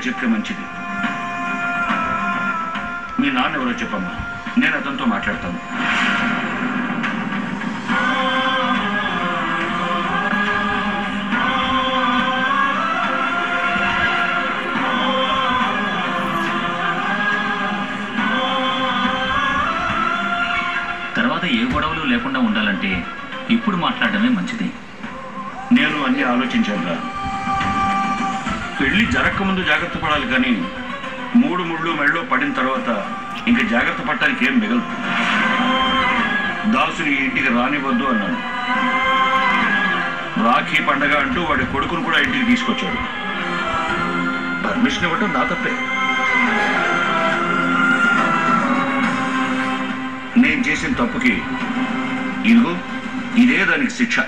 చెప్తే మంచిది. మీ నాన్న ఎవరో చెప్పమ్మా, నేను అతనితో మాట్లాడతాను. తర్వాత ఏ గొడవలు లేకుండా ఉండాలంటే ఇప్పుడు మాట్లాడడమే మంచిది. నేను అన్నీ ఆలోచించానురా. పెళ్లి జరగకముందు జాగ్రత్త పడాలి, కానీ 3 ముళ్ళు మెళ్ళలో పడిన తర్వాత ఇంకా జాగ్రత్త పడటానికి ఏం మిగలదు. దాసుని ఇంటికి రానివ్వద్దు అన్నాను. రాఖీ పండగ అంటూ వాడి కొడుకును కూడా ఇంటికి తీసుకొచ్చాడు. పర్మిషన్ ఇవ్వటం నా తప్పే. నేను చేసిన తప్పుకి ఇదిగో ఇదే దానికి శిక్ష.